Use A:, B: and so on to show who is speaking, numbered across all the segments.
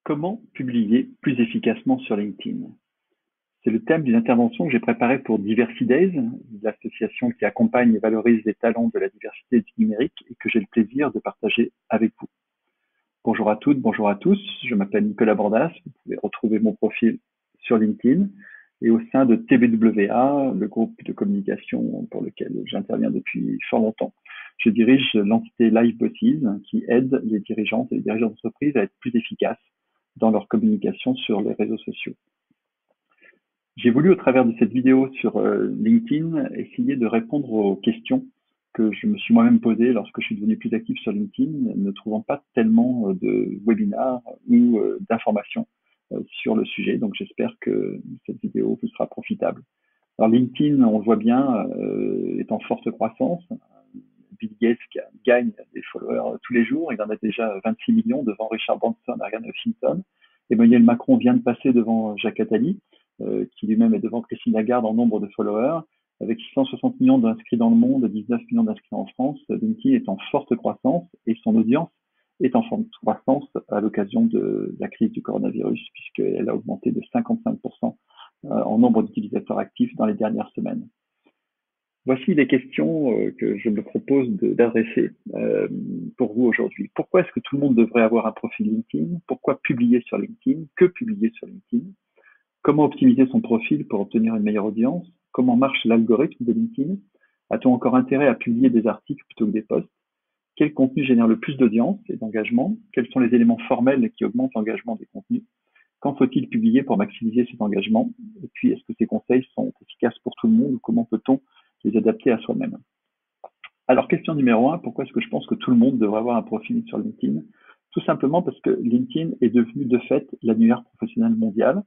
A: Comment publier plus efficacement sur LinkedIn? C'est le thème d'une intervention que j'ai préparée pour Diversity Days, l'association qui accompagne et valorise les talents de la diversité du numérique et que j'ai le plaisir de partager avec vous. Bonjour à toutes, bonjour à tous. Je m'appelle Nicolas Bordas. Vous pouvez retrouver mon profil sur LinkedIn et au sein de TBWA, le groupe de communication pour lequel j'interviens depuis fort longtemps. Je dirige l'entité Live Bosses qui aide les dirigeantes et les dirigeants d'entreprise à être plus efficaces dans leur communication sur les réseaux sociaux. J'ai voulu, au travers de cette vidéo sur LinkedIn, essayer de répondre aux questions que je me suis moi-même posées lorsque je suis devenu plus actif sur LinkedIn, ne trouvant pas tellement de webinars ou d'informations sur le sujet. Donc j'espère que cette vidéo vous sera profitable. Alors LinkedIn, on le voit bien, est en forte croissance. Bill Gates gagne des followers tous les jours. Il en a déjà 26 millions devant Richard Branson et Ariane Huffington. Emmanuel Macron vient de passer devant Jacques Attali, qui lui-même est devant Christine Lagarde en nombre de followers. Avec 660 millions d'inscrits dans le monde et 19 millions d'inscrits en France, LinkedIn est en forte croissance et son audience est en forte croissance à l'occasion de la crise du coronavirus, puisqu'elle a augmenté de 55% en nombre d'utilisateurs actifs dans les dernières semaines. Voici les questions que je me propose d'adresser pour vous aujourd'hui. Pourquoi est-ce que tout le monde devrait avoir un profil LinkedIn? Pourquoi publier sur LinkedIn? Que publier sur LinkedIn? Comment optimiser son profil pour obtenir une meilleure audience? Comment marche l'algorithme de LinkedIn? A-t-on encore intérêt à publier des articles plutôt que des posts? Quel contenu génère le plus d'audience et d'engagement? Quels sont les éléments formels qui augmentent l'engagement des contenus? Quand faut-il publier pour maximiser cet engagement? Et puis, est-ce que ces conseils sont efficaces pour tout le monde ou comment peut-on les adapter à soi-même? Alors, question numéro 1, pourquoi est-ce que je pense que tout le monde devrait avoir un profil sur LinkedIn? Tout simplement parce que LinkedIn est devenu de fait l'annuaire professionnel mondial.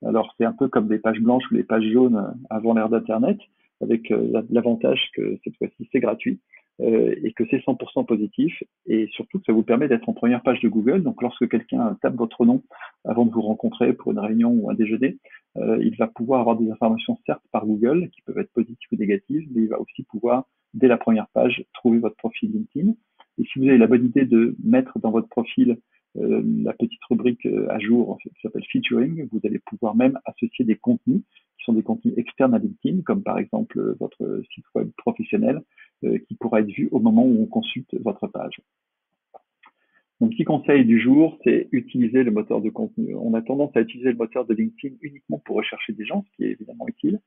A: Alors, c'est un peu comme les pages blanches ou les pages jaunes avant l'ère d'Internet, avec l'avantage que cette fois-ci, c'est gratuit et que c'est 100% positif. Et surtout, que ça vous permet d'être en première page de Google. Donc, lorsque quelqu'un tape votre nom avant de vous rencontrer pour une réunion ou un déjeuner, il va pouvoir avoir des informations, certes, par Google, qui peuvent être positives ou négatives, mais il va aussi pouvoir, dès la première page, trouver votre profil LinkedIn. Et si vous avez la bonne idée de mettre dans votre profil la petite rubrique à jour qui s'appelle Featuring, vous allez pouvoir même associer des contenus qui sont des contenus externes à LinkedIn, comme par exemple votre site web professionnel, qui pourra être vu au moment où on consulte votre page. Mon petit conseil du jour, c'est utiliser le moteur de contenu. On a tendance à utiliser le moteur de LinkedIn uniquement pour rechercher des gens, ce qui est évidemment utile,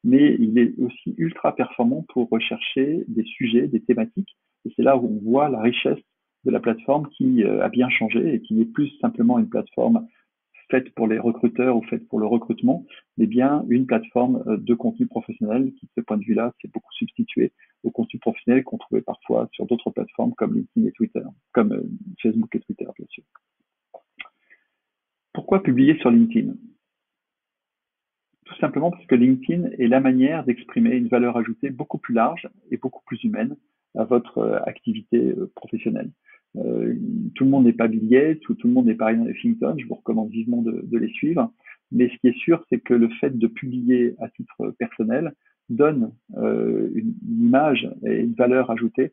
A: mais il est aussi ultra performant pour rechercher des sujets, des thématiques, et c'est là où on voit la richesse de la plateforme qui a bien changé et qui n'est plus simplement une plateforme faite pour les recruteurs ou faite pour le recrutement, mais bien une plateforme de contenu professionnel qui, de ce point de vue-là, s'est beaucoup substitué au contenu professionnel qu'on trouvait parfois sur d'autres plateformes comme LinkedIn et Twitter, comme Facebook et Twitter, bien sûr. Pourquoi publier sur LinkedIn? Tout simplement parce que LinkedIn est la manière d'exprimer une valeur ajoutée beaucoup plus large et beaucoup plus humaine à votre activité professionnelle. Tout le monde n'est pas Bill Gates ou tout le monde n'est pas Ariane Huffington, je vous recommande vivement de les suivre, mais ce qui est sûr, c'est que le fait de publier à titre personnel donne une image et une valeur ajoutée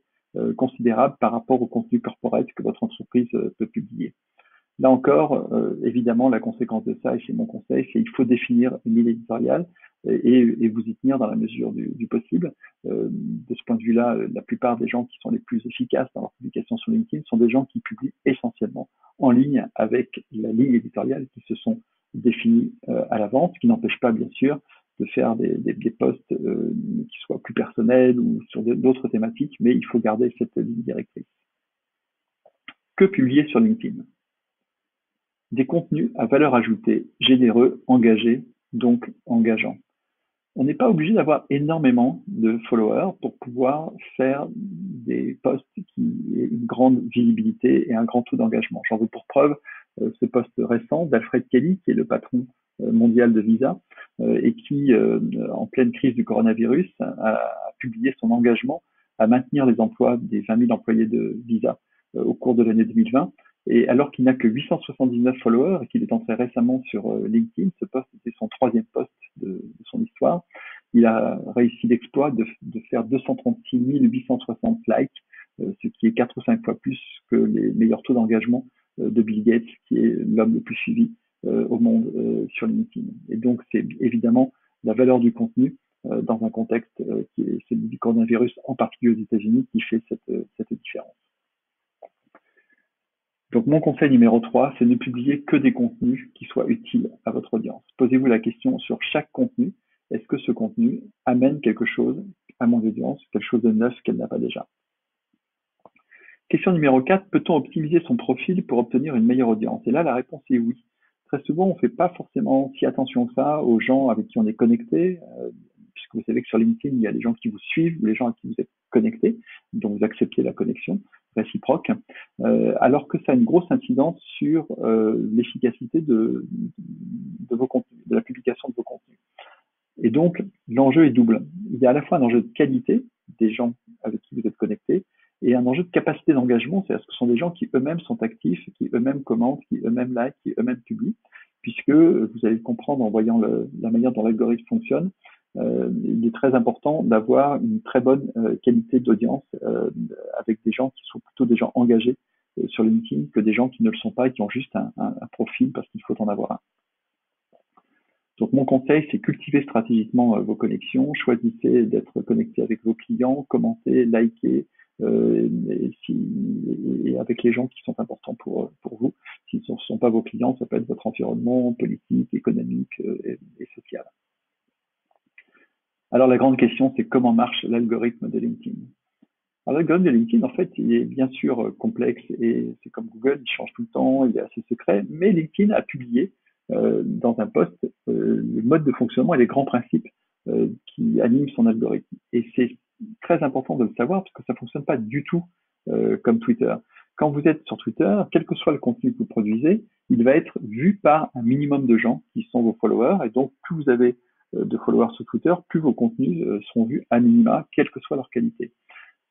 A: considérable par rapport au contenu corporate que votre entreprise peut publier. Là encore, évidemment, la conséquence de ça, et c'est mon conseil, c'est qu'il faut définir une ligne éditoriale et vous y tenir dans la mesure du possible. De ce point de vue-là, la plupart des gens qui sont les plus efficaces dans leur publication sur LinkedIn sont des gens qui publient essentiellement en ligne avec la ligne éditoriale qui se sont définis à l'avance, ce qui n'empêche pas, bien sûr, de faire des posts qui soient plus personnels ou sur d'autres thématiques, mais il faut garder cette ligne directrice. Que publier sur LinkedIn? Des contenus à valeur ajoutée, généreux, engagés, donc engageants. On n'est pas obligé d'avoir énormément de followers pour pouvoir faire des posts qui aient une grande visibilité et un grand taux d'engagement. J'en veux pour preuve ce post récent d'Alfred Kelly, qui est le patron mondial de Visa et qui, en pleine crise du coronavirus, a publié son engagement à maintenir les emplois des 20 000 employés de Visa au cours de l'année 2020. Et alors qu'il n'a que 879 followers et qu'il est entré récemment sur LinkedIn, ce post était son troisième post de son histoire, il a réussi l'exploit de faire 236 860 likes, ce qui est 4 ou 5 fois plus que les meilleurs taux d'engagement de Bill Gates, qui est l'homme le plus suivi au monde sur LinkedIn. Et donc, c'est évidemment la valeur du contenu dans un contexte qui est celui du coronavirus, en particulier aux États-Unis, qui fait cette différence. Donc, mon conseil numéro 3, c'est ne publier que des contenus qui soient utiles à votre audience. Posez-vous la question sur chaque contenu, est-ce que ce contenu amène quelque chose à mon audience, quelque chose de neuf qu'elle n'a pas déjà? Question numéro 4, peut-on optimiser son profil pour obtenir une meilleure audience? Et là, la réponse est oui. Très souvent, on ne fait pas forcément si attention que ça aux gens avec qui on est connecté, puisque vous savez que sur LinkedIn, il y a les gens qui vous suivent, les gens à qui vous êtes connectés, donc vous acceptez la connexion réciproque, alors que ça a une grosse incidence sur l'efficacité de vos contenus, de la publication de vos contenus. Et donc, l'enjeu est double. Il y a à la fois un enjeu de qualité des gens avec qui vous êtes connectés et un enjeu de capacité d'engagement, c'est-à-dire que ce sont des gens qui eux-mêmes sont actifs, qui eux-mêmes commentent, qui eux-mêmes like, qui eux-mêmes publient, puisque vous allez le comprendre en voyant la manière dont l'algorithme fonctionne. Il est très important d'avoir une très bonne qualité d'audience avec des gens qui sont plutôt des gens engagés sur LinkedIn que des gens qui ne le sont pas et qui ont juste un profil parce qu'il faut en avoir un. Donc mon conseil, c'est cultiver stratégiquement vos connexions, choisissez d'être connecté avec vos clients, commentez, likez, et avec les gens qui sont importants pour vous. S'ils ne sont pas vos clients, ça peut être votre environnement politique, économique et social. Alors la grande question, c'est comment marche l'algorithme de LinkedIn? Alors l'algorithme de LinkedIn, en fait, il est bien sûr complexe et c'est comme Google, il change tout le temps, il est assez secret, mais LinkedIn a publié dans un post le mode de fonctionnement et les grands principes qui animent son algorithme. Et c'est très important de le savoir parce que ça ne fonctionne pas du tout comme Twitter. Quand vous êtes sur Twitter, quel que soit le contenu que vous produisez, il va être vu par un minimum de gens qui sont vos followers. Et donc, plus vous avez de followers sur Twitter, plus vos contenus seront vus à minima, quelle que soit leur qualité.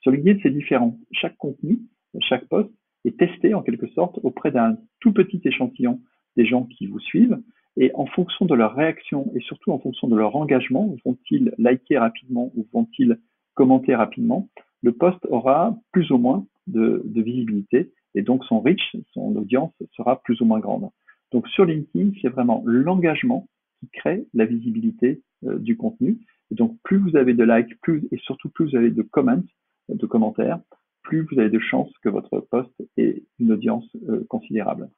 A: Sur LinkedIn, c'est différent. Chaque contenu, chaque post est testé en quelque sorte auprès d'un tout petit échantillon des gens qui vous suivent. Et en fonction de leur réaction et surtout en fonction de leur engagement, vont-ils liker rapidement ou vont-ils commenter rapidement, le post aura plus ou moins de visibilité et donc son reach, son audience sera plus ou moins grande. Donc sur LinkedIn, c'est vraiment l'engagement qui crée la visibilité du contenu. Et donc plus vous avez de likes, et surtout plus vous avez de commentaires, plus vous avez de chances que votre post ait une audience considérable.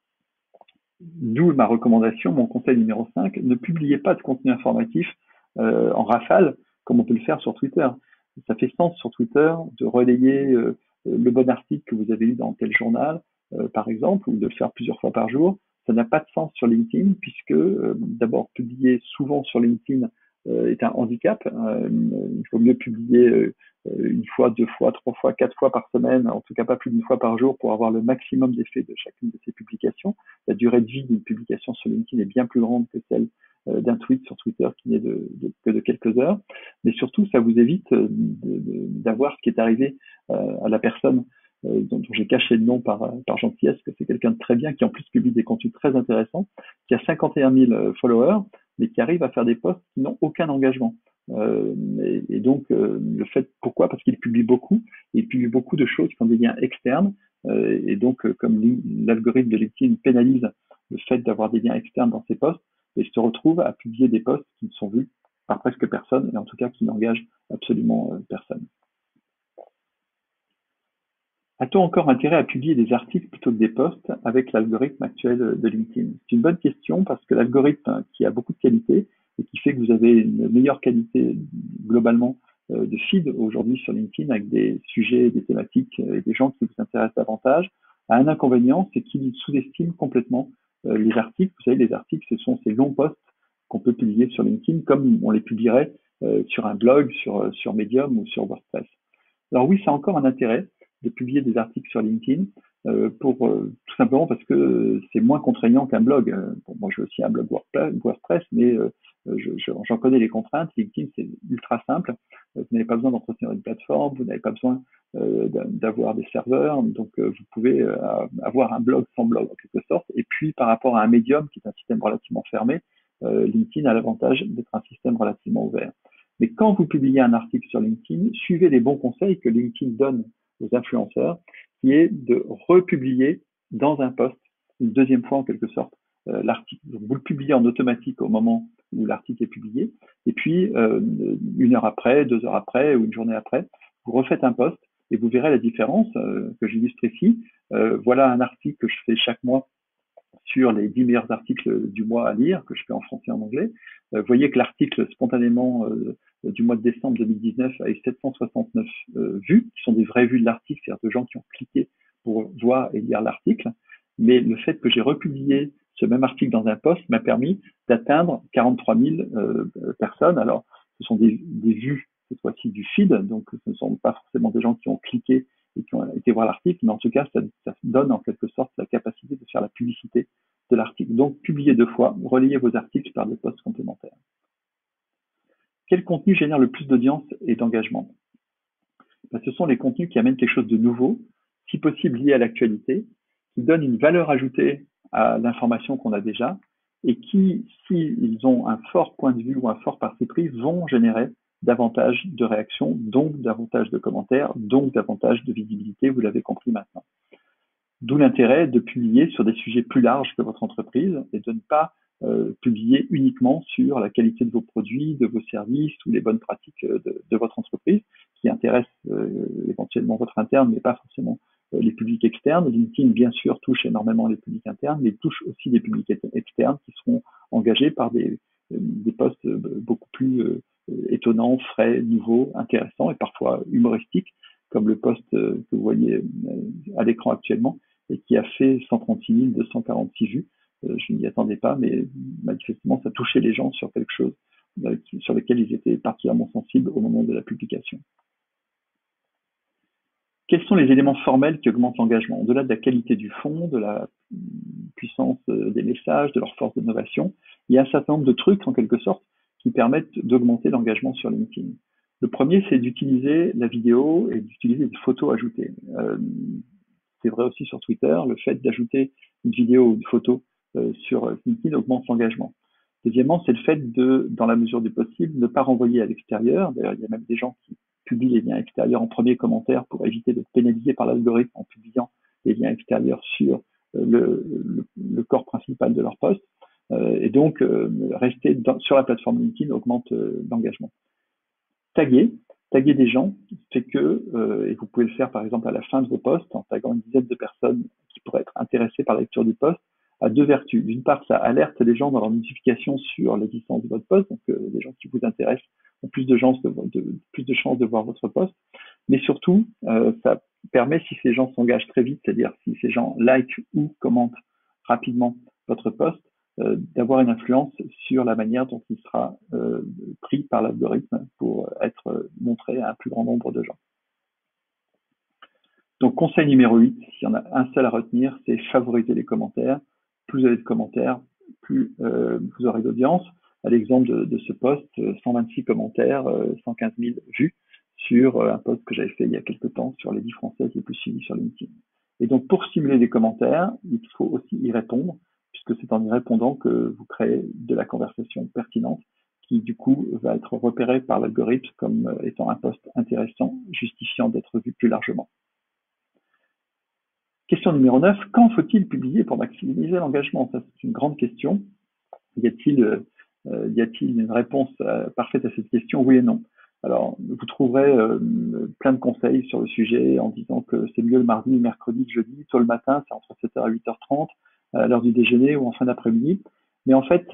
A: D'où ma recommandation, mon conseil numéro 5, ne publiez pas de contenu informatif en rafale comme on peut le faire sur Twitter. Ça fait sens sur Twitter de relayer le bon article que vous avez lu dans tel journal, par exemple, ou de le faire plusieurs fois par jour. Ça n'a pas de sens sur LinkedIn puisque d'abord publier souvent sur LinkedIn est un handicap. Il vaut mieux publier une fois, deux fois, trois fois, quatre fois par semaine, en tout cas pas plus d'une fois par jour pour avoir le maximum d'effet de chacune de ces publications. La durée de vie d'une publication sur LinkedIn est bien plus grande que celle d'un tweet sur Twitter qui n'est que de quelques heures. Mais surtout, ça vous évite d'avoir ce qui est arrivé à la personne dont j'ai caché le nom par gentillesse, que c'est quelqu'un de très bien, qui en plus publie des contenus très intéressants, qui a 51 000 followers, mais qui arrive à faire des posts qui n'ont aucun engagement. Et donc, le fait, pourquoi? Parce qu'il publie beaucoup, et il publie beaucoup de choses qui ont des liens externes, et donc, comme l'algorithme de LinkedIn pénalise le fait d'avoir des liens externes dans ses posts, il se retrouve à publier des posts qui ne sont vus par presque personne, et en tout cas qui n'engagent absolument personne. A-t-on encore intérêt à publier des articles plutôt que des posts avec l'algorithme actuel de LinkedIn? C'est une bonne question parce que l'algorithme qui a beaucoup de qualité et qui fait que vous avez une meilleure qualité globalement de feed aujourd'hui sur LinkedIn avec des sujets, des thématiques et des gens qui vous intéressent davantage, a un inconvénient, c'est qu'il sous-estime complètement les articles. Vous savez, les articles, ce sont ces longs posts qu'on peut publier sur LinkedIn comme on les publierait sur un blog, sur Medium ou sur WordPress. Alors oui, ça a encore un intérêt de publier des articles sur LinkedIn tout simplement parce que c'est moins contraignant qu'un blog. Bon, moi, j'ai aussi un blog WordPress, mais j'en connais les contraintes. LinkedIn, c'est ultra simple. Vous n'avez pas besoin d'entretenir une plateforme, vous n'avez pas besoin d'avoir des serveurs, donc vous pouvez avoir un blog sans blog en quelque sorte. Et puis, par rapport à un Medium, qui est un système relativement fermé, LinkedIn a l'avantage d'être un système relativement ouvert. Mais quand vous publiez un article sur LinkedIn, suivez les bons conseils que LinkedIn donne aux influenceurs, qui est de republier dans un post une deuxième fois en quelque sorte l'article. Donc vous le publiez en automatique au moment où l'article est publié, et puis 1 heure après, 2 heures après ou une journée après, vous refaites un post et vous verrez la différence que j'illustre ici. Voilà un article que je fais chaque mois sur les 10 meilleurs articles du mois à lire, que je fais en français et en anglais. Vous voyez que l'article spontanément du mois de décembre 2019 a eu 769 vues, qui sont des vraies vues de l'article, c'est-à-dire de gens qui ont cliqué pour voir et lire l'article. Mais le fait que j'ai republié ce même article dans un post m'a permis d'atteindre 43 000 personnes. Alors, ce sont des vues, cette fois-ci, du feed, donc ce ne sont pas forcément des gens qui ont cliqué et qui ont été voir l'article, mais en tout cas, ça donne en quelque sorte la capacité de faire la publicité de l'article. Donc, publiez 2 fois, relayez vos articles par des posts complémentaires. Quel contenu génère le plus d'audience et d'engagement? Ce sont les contenus qui amènent quelque chose de nouveau, si possible lié à l'actualité, qui donnent une valeur ajoutée à l'information qu'on a déjà, et qui, s'ils ont un fort point de vue ou un fort parti pris, vont générer davantage de réactions, donc davantage de commentaires, donc davantage de visibilité, vous l'avez compris maintenant. D'où l'intérêt de publier sur des sujets plus larges que votre entreprise et de ne pas publier uniquement sur la qualité de vos produits, de vos services ou les bonnes pratiques de votre entreprise qui intéressent éventuellement votre interne, mais pas forcément les publics externes. LinkedIn, bien sûr, touche énormément les publics internes, mais touche aussi des publics externes qui seront engagés par des posts beaucoup plus étonnants, frais, nouveaux, intéressants et parfois humoristiques, comme le post que vous voyez à l'écran actuellement, et qui a fait 136 246 vues. Je ne m'y attendais pas, mais manifestement, ça touchait les gens sur quelque chose sur lequel ils étaient particulièrement sensibles au moment de la publication. Quels sont les éléments formels qui augmentent l'engagement? Au-delà de la qualité du fond, de la puissance des messages, de leur force d'innovation, il y a un certain nombre de trucs, en quelque sorte, qui permettent d'augmenter l'engagement sur LinkedIn. Le premier, c'est d'utiliser la vidéo et d'utiliser des photos ajoutées. C'est vrai aussi sur Twitter, le fait d'ajouter une vidéo ou une photo sur LinkedIn augmente l'engagement. Deuxièmement, c'est le fait de, dans la mesure du possible, ne pas renvoyer à l'extérieur. D'ailleurs, il y a même des gens qui publient les liens extérieurs en premier commentaire pour éviter d'être pénalisés par l'algorithme en publiant les liens extérieurs sur le corps principal de leur post. Et donc, rester sur la plateforme LinkedIn augmente l'engagement. Taguer des gens fait que, et vous pouvez le faire par exemple à la fin de vos posts, en taguant une dizaine de personnes qui pourraient être intéressées par la lecture du post, a 2 vertus. D'une part, ça alerte les gens dans leur notification sur l'existence de votre post, donc les gens qui vous intéressent ont plus de chances de voir votre post. Mais surtout, ça permet, si ces gens s'engagent très vite, c'est-à-dire si ces gens like ou commentent rapidement votre post, d'avoir une influence sur la manière dont il sera pris par l'algorithme pour être montré à un plus grand nombre de gens. Donc, conseil numéro 8, s'il y en a un seul à retenir, c'est favoriser les commentaires. Plus vous avez de commentaires, plus vous aurez d'audience. À l'exemple de ce post, 126 commentaires, 115 000 vues sur un post que j'avais fait il y a quelques temps sur les 10 Françaises les plus suivies sur LinkedIn. Et donc, pour stimuler les commentaires, il faut aussi y répondre, puisque c'est en y répondant que vous créez de la conversation pertinente qui, du coup, va être repérée par l'algorithme comme étant un post intéressant, justifiant d'être vu plus largement. Question numéro 9, quand faut-il publier pour maximiser l'engagement? Ça, c'est une grande question. Y a-t-il une réponse parfaite à cette question? Oui et non. Alors, vous trouverez plein de conseils sur le sujet en disant que c'est mieux le mardi, le mercredi, le jeudi, tôt le matin, c'est entre 7h et 8h30, à l'heure du déjeuner ou en fin d'après-midi. Mais en fait,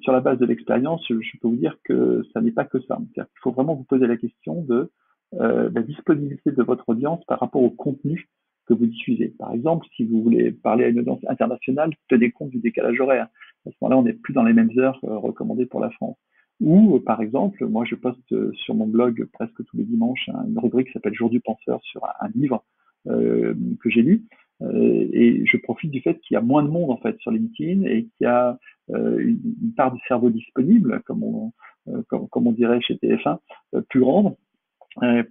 A: sur la base de l'expérience, je peux vous dire que ça n'est pas que ça. C'est-à-dire qu'il faut vraiment vous poser la question de la disponibilité de votre audience par rapport au contenu que vous diffusez. Par exemple, si vous voulez parler à une audience internationale, tenez compte du décalage horaire. À ce moment-là, on n'est plus dans les mêmes heures recommandées pour la France. Ou, par exemple, moi, je poste sur mon blog presque tous les dimanches une rubrique qui s'appelle Jour du penseur sur un livre que j'ai lu. Et je profite du fait qu'il y a moins de monde en fait sur LinkedIn et qu'il y a une part du cerveau disponible, comme on dirait chez TF1, plus grande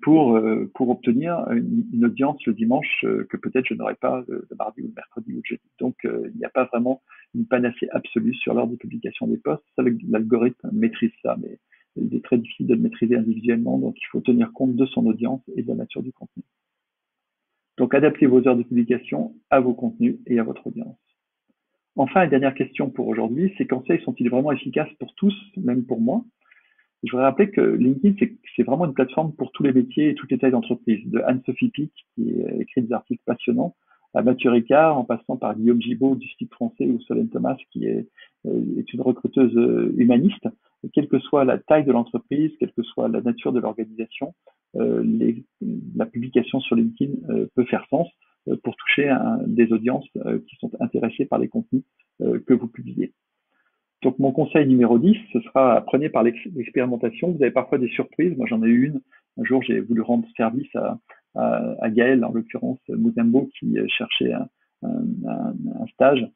A: pour obtenir une audience le dimanche que peut-être je n'aurais pas le mardi ou le mercredi ou le jeudi. Donc, il n'y a pas vraiment une panacée absolue sur l'heure de publication des posts. Ça, l'algorithme maîtrise ça, mais il est très difficile de le maîtriser individuellement, donc il faut tenir compte de son audience et de la nature du contenu. Donc, adaptez vos heures de publication à vos contenus et à votre audience. Enfin, une dernière question pour aujourd'hui, ces conseils sont-ils vraiment efficaces pour tous, même pour moi? Je voudrais rappeler que LinkedIn, c'est vraiment une plateforme pour tous les métiers et toutes les tailles d'entreprise, de Anne-Sophie Pic, qui écrit des articles passionnants, à Mathieu Ricard, en passant par Guillaume Gibaud du site français, ou Solène Thomas, qui est une recruteuse humaniste. Et quelle que soit la taille de l'entreprise, quelle que soit la nature de l'organisation, la publication sur LinkedIn peut faire sens pour toucher des audiences qui sont intéressées par les contenus que vous publiez. Donc mon conseil numéro 10, ce sera apprenez par l'expérimentation. Vous avez parfois des surprises. Moi j'en ai eu une. Un jour j'ai voulu rendre service à Gaël, en l'occurrence Moutembo, qui cherchait un stage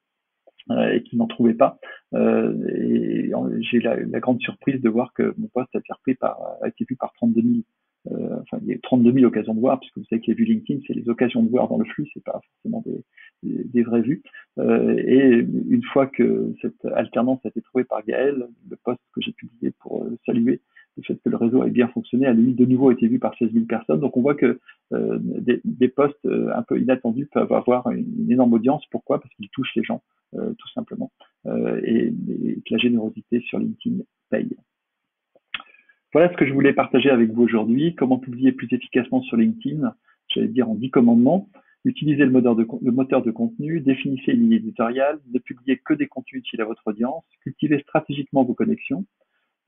A: et qui n'en trouvait pas. Et j'ai eu la grande surprise de voir que mon poste a été vu par 32 000. Enfin, il y a 32 000 occasions de voir, puisque vous savez que les vues LinkedIn, c'est les occasions de voir dans le flux, c'est pas forcément des vraies vues. Et une fois que cette alternance a été trouvée par Gaël, le post que j'ai publié pour saluer le fait que le réseau ait bien fonctionné a lui de nouveau été vu par 16 000 personnes. Donc on voit que des posts un peu inattendus peuvent avoir une énorme audience. Pourquoi? Parce qu'ils touchent les gens, tout simplement. Et que la générosité sur LinkedIn paye. Voilà ce que je voulais partager avec vous aujourd'hui. Comment publier plus efficacement sur LinkedIn? J'allais dire en 10 commandements. Utilisez le moteur de contenu, définissez une ligne éditoriale, ne publiez que des contenus utiles à votre audience, cultivez stratégiquement vos connexions,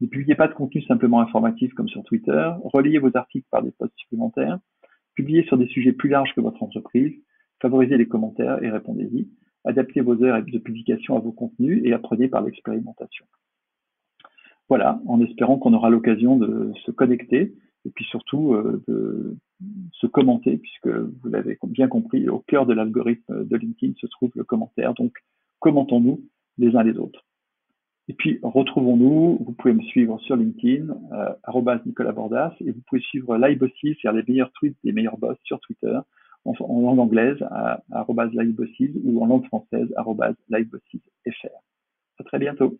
A: ne publiez pas de contenu simplement informatif comme sur Twitter, relayez vos articles par des posts supplémentaires, publiez sur des sujets plus larges que votre entreprise, favorisez les commentaires et répondez-y, adaptez vos heures de publication à vos contenus et apprenez par l'expérimentation. Voilà, en espérant qu'on aura l'occasion de se connecter et puis surtout de se commenter, puisque vous l'avez bien compris, au cœur de l'algorithme de LinkedIn se trouve le commentaire. Donc, commentons-nous les uns les autres. Et puis, retrouvons-nous. Vous pouvez me suivre sur LinkedIn, @Nicolas Bordas, et vous pouvez suivre LiveBosses, faire les meilleurs tweets des meilleurs boss sur Twitter, en langue anglaise, @LiveBosses, ou en langue française, @LiveBossesFR. À très bientôt.